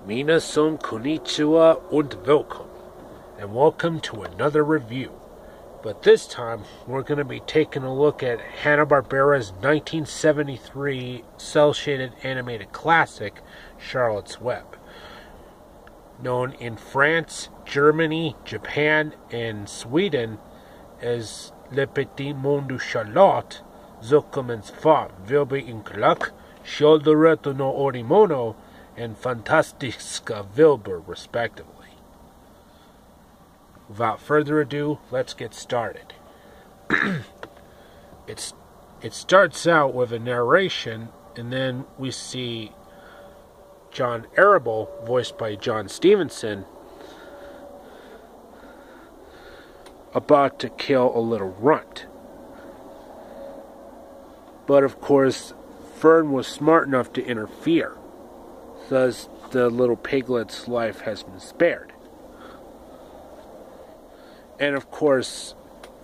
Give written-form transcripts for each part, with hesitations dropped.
Minasan konnichiwa und welcome, and welcome to another review. But this time, we're going to be taking a look at Hanna-Barbera's 1973 cel-shaded animated classic, Charlotte's Web. Known in France, Germany, Japan, and Sweden as Le Petit Monde de Charlotte, zo commence fa Wilbe in Klak, Schilderetten no Orimono, and Fantastiska Wilbur, respectively. Without further ado, let's get started. It starts out with a narration, and then we see John Arable, voiced by John Stevenson, about to kill a little runt. But of course, Fern was smart enough to interfere. Thus, the little piglet's life has been spared. And of course,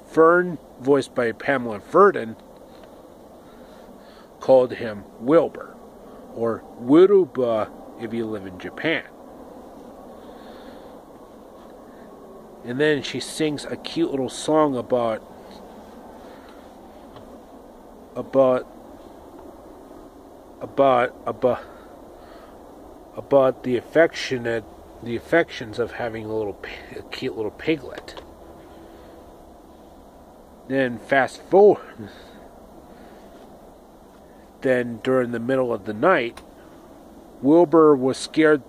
Fern, voiced by Pamela Verdon, called him Wilbur, or Wiruba if you live in Japan. And then she sings a cute little song about the affections of having a cute little piglet. Then fast forward. Then during the middle of the night, Wilbur was scared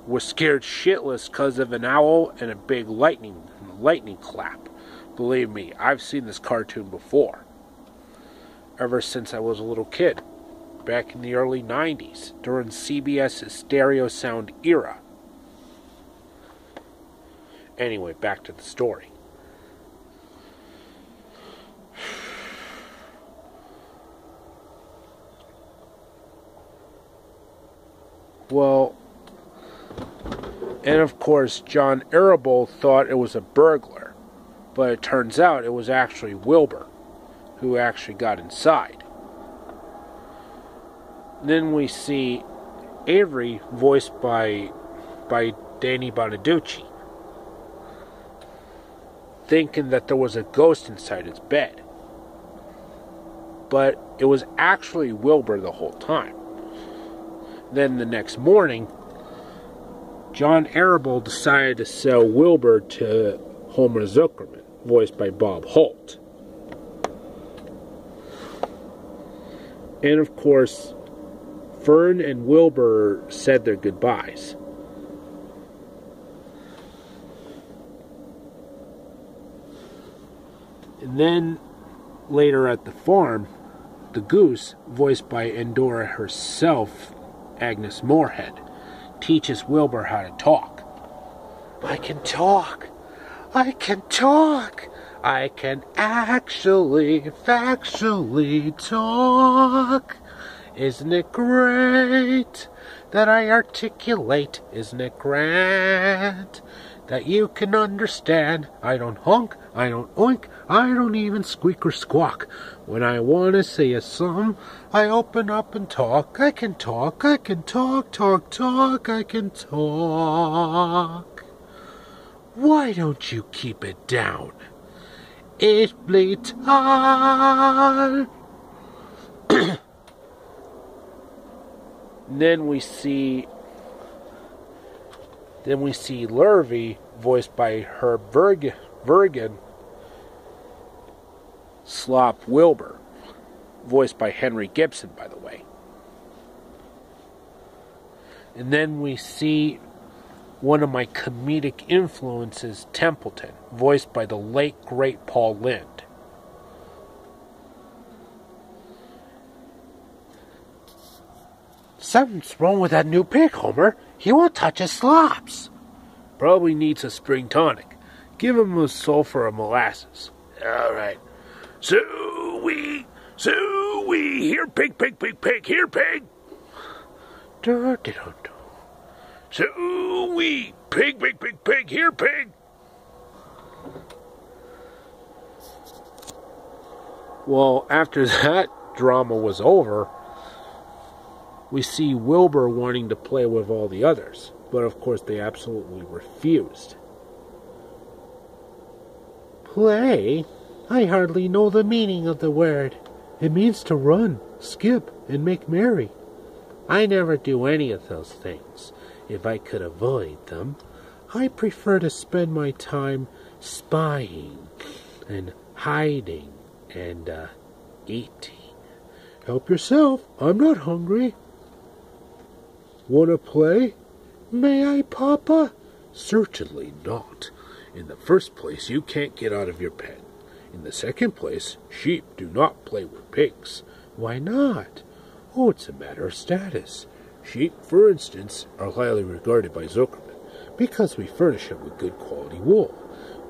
shitless because of an owl and a big lightning clap. Believe me, I've seen this cartoon before. Ever since I was a little kid. Back in the early 90s, during CBS's stereo sound era. Anyway, back to the story. Well, and of course, John Arable thought it was a burglar, but it turns out it was actually Wilbur, who actually got inside. Then we see Avery, voiced by Danny Bonaducci, thinking that there was a ghost inside his bed. But it was actually Wilbur the whole time. Then the next morning, John Arable decided to sell Wilbur to Homer Zuckerman, voiced by Bob Holt. And of course, Fern and Wilbur said their goodbyes. And then, later at the farm, the goose, voiced by Endora herself, Agnes Moorehead, teaches Wilbur how to talk. I can talk! I can talk! I can factually talk! Isn't it great that I articulate? Isn't it grand that you can understand? I don't honk, I don't oink, I don't even squeak or squawk. When I want to say a song, I open up and talk. I can talk, I can talk, I can talk. Why don't you keep it down? Ich blir tal. Then we see Lurvy, voiced by Herb Vergen, slop Wilbur, voiced by Henry Gibson, by the way. And then we see one of my comedic influences, Templeton, voiced by the late, great Paul Lynde. Something's wrong with that new pig, Homer. He won't touch his slops. Probably needs a spring tonic. Give him a sulfur or molasses. All right. Suey, here pig, here pig. Suey, pig, here pig. Well, after that drama was over, we see Wilbur wanting to play with all the others, but of course they absolutely refused. Play? I hardly know the meaning of the word. It means to run, skip, and make merry. I never do any of those things. If I could avoid them, I prefer to spend my time spying and hiding and eating. Help yourself. I'm not hungry. Wanna play? May I, Papa? Certainly not. In the first place, you can't get out of your pen. In the second place, sheep do not play with pigs. Why not? Oh, it's a matter of status. Sheep, for instance, are highly regarded by Zuckerman because we furnish him with good quality wool.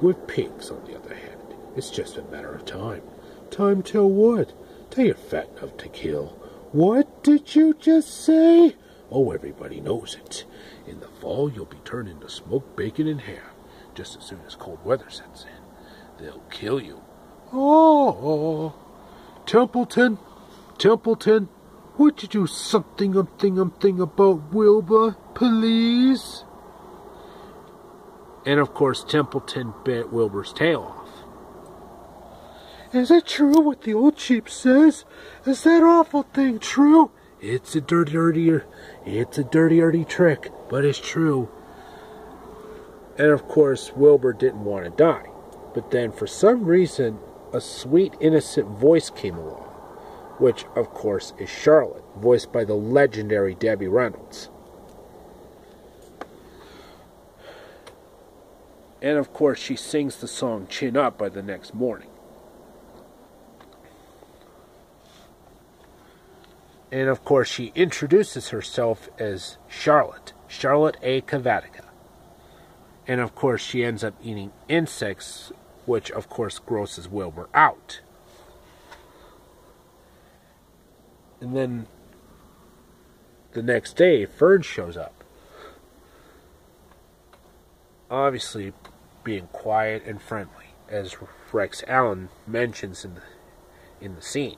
With pigs, on the other hand, it's just a matter of time. Time till what? Till you're fat enough to kill. What did you just say? Oh, everybody knows it. In the fall, you'll be turned into smoked bacon and ham, just as soon as cold weather sets in. They'll kill you. Oh, Templeton, would you do something about Wilbur, please? And of course, Templeton bit Wilbur's tail off. Is it true what the old sheep says? Is that awful thing true? It's a dirty trick, but it's true. And of course, Wilbur didn't want to die. But then, for some reason, a sweet, innocent voice came along, which, of course, is Charlotte, voiced by the legendary Debbie Reynolds. And, of course, she sings the song Chin Up by the next morning. And, of course, she introduces herself as Charlotte A. Cavatica. And, of course, she ends up eating insects, which, of course, grosses Wilbur out. And then, the next day, Fern shows up. Obviously, being quiet and friendly, as Rex Allen mentions in the scene.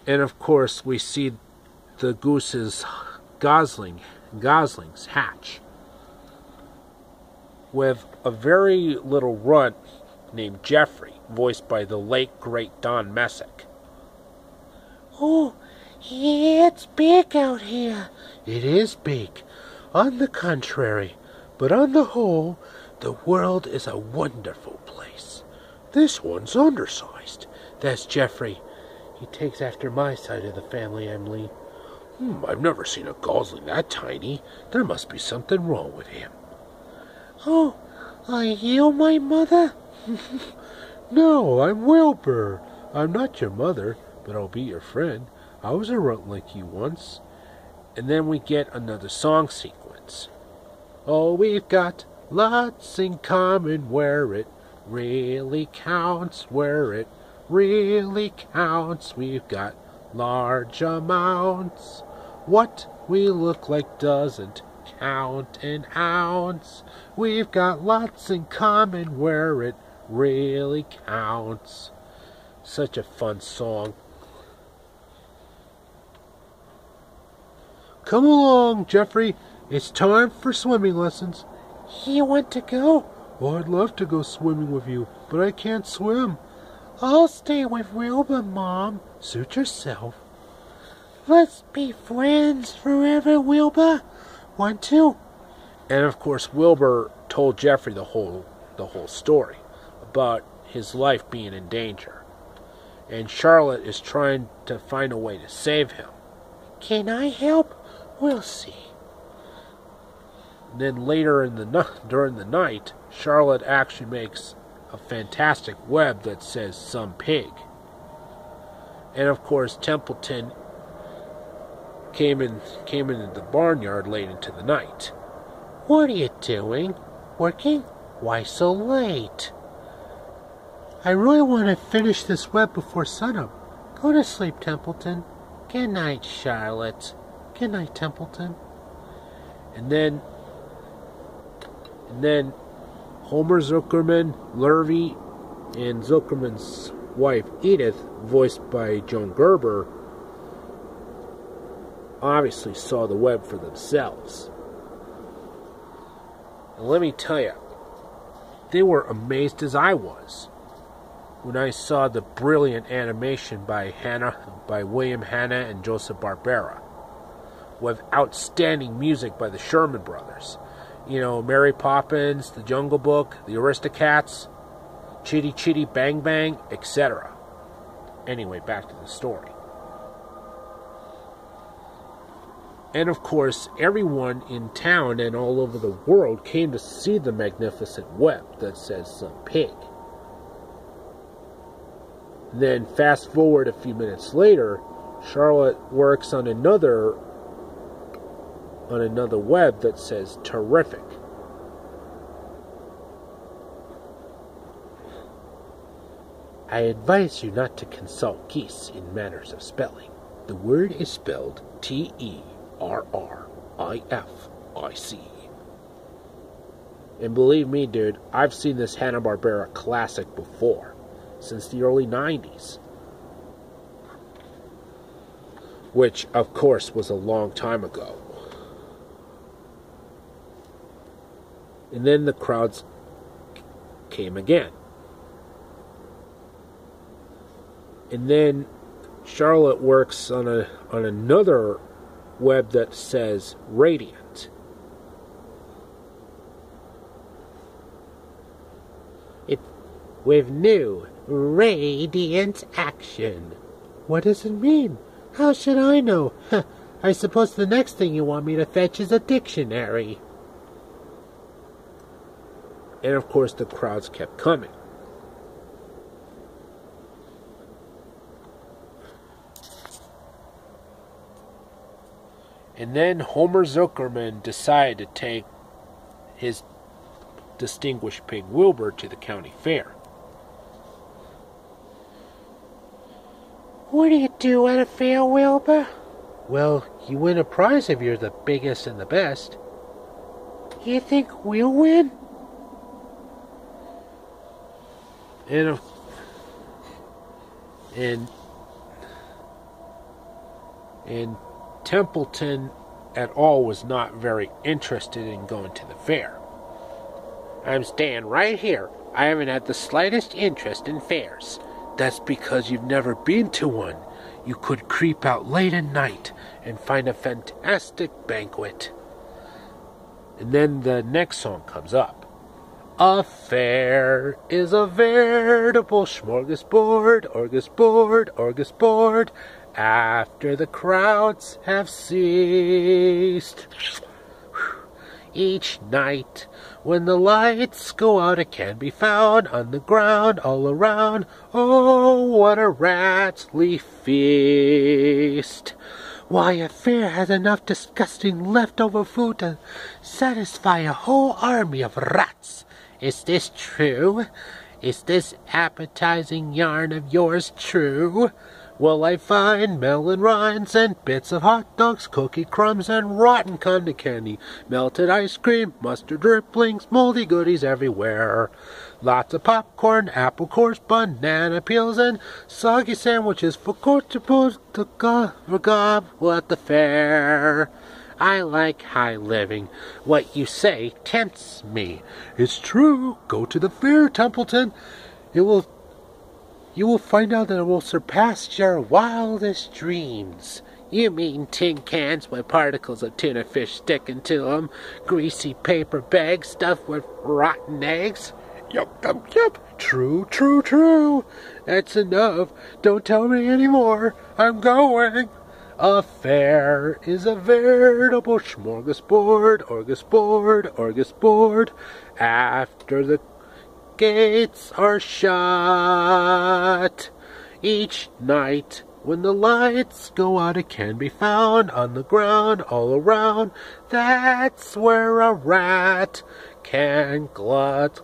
And, of course, we see the goose's goslings hatch, with a very little runt named Jeffrey, voiced by the late great Don Messick. Oh, yeah, it's big out here. It is big, on the contrary, but on the whole, the world is a wonderful place. This one's undersized. That's Jeffrey. He takes after my side of the family, Emily. I've never seen a gosling that tiny. There must be something wrong with him. Oh, are you my mother? No, I'm Wilbur. I'm not your mother, but I'll be your friend. I was a runt like you once. And then we get another song sequence. Oh, we've got lots in common where it really counts, where it really counts. We've got large amounts. What we look like doesn't count an ounce. We've got lots in common where it really counts. Such a fun song. Come along, Jeffrey. It's time for swimming lessons. You want to go? Oh, I'd love to go swimming with you, but I can't swim. I'll stay with Wilbur, Mom. Suit yourself. Let's be friends forever, Wilbur. 1, 2. And of course, Wilbur told Jeffrey the whole story about his life being in danger, and Charlotte is trying to find a way to save him. Can I help? We'll see. And then later during the night, Charlotte actually makes a fantastic web that says "some pig." And of course, Templeton came into the barnyard late into the night. What are you doing? Working? Why so late? I really want to finish this web before sunup. Go to sleep, Templeton. Good night, Charlotte. Good night, Templeton. And then Homer Zuckerman, Lurvy, and Zuckerman's wife Edith, voiced by Joan Gerber, obviously saw the web for themselves. And let me tell you, they were amazed as I was when I saw the brilliant animation by William Hanna and Joseph Barbera, with outstanding music by the Sherman Brothers. You know, Mary Poppins, The Jungle Book, The Aristocats, Chitty Chitty Bang Bang, etc. Anyway, back to the story. And of course, everyone in town and all over the world came to see the magnificent web that says some pig. Then fast forward a few minutes later, Charlotte works on another web that says terrific. I advise you not to consult geese in matters of spelling. The word is spelled Terrific. And believe me, dude, I've seen this Hanna-Barbera classic before, since the early 90s. Which, of course, was a long time ago. And then the crowds came again. And then Charlotte works on another web that says radiant. With new radiant action. What does it mean? How should I know? I suppose the next thing you want me to fetch is a dictionary. And of course the crowds kept coming. And then Homer Zuckerman decided to take his distinguished pig Wilbur to the county fair. What do you do at a fair, Wilbur? Well, you win a prize if you're the biggest and the best. You think we'll win? And Templeton at all was not very interested in going to the fair. I'm staying right here. I haven't had the slightest interest in fairs. That's because you've never been to one. You could creep out late at night and find a fantastic banquet. And then the next song comes up. A fair is a veritable smorgasbord, orgasbord, after the crowds have ceased. Each night, when the lights go out, it can be found on the ground all around. Oh, what a ratly feast! Why, a fair has enough disgusting leftover food to satisfy a whole army of rats. Is this true? Is this appetizing yarn of yours true? Will I find melon rinds and bits of hot dogs, cookie crumbs and rotten cotton candy, melted ice cream, mustard dribblings, moldy goodies everywhere? Lots of popcorn, apple cores, banana peels, and soggy sandwiches for gob at the fair. I like high living. What you say tempts me. It's true. Go to the fair, Templeton. You will find out that it will surpass your wildest dreams. You mean tin cans with particles of tuna fish sticking to them, greasy paper bags stuffed with rotten eggs? Yup. True. That's enough. Don't tell me anymore. I'm going. A fair is a veritable smorgasbord, orgasbord, after the gates are shut. Each night, when the lights go out, it can be found on the ground all around. That's where a rat can glut.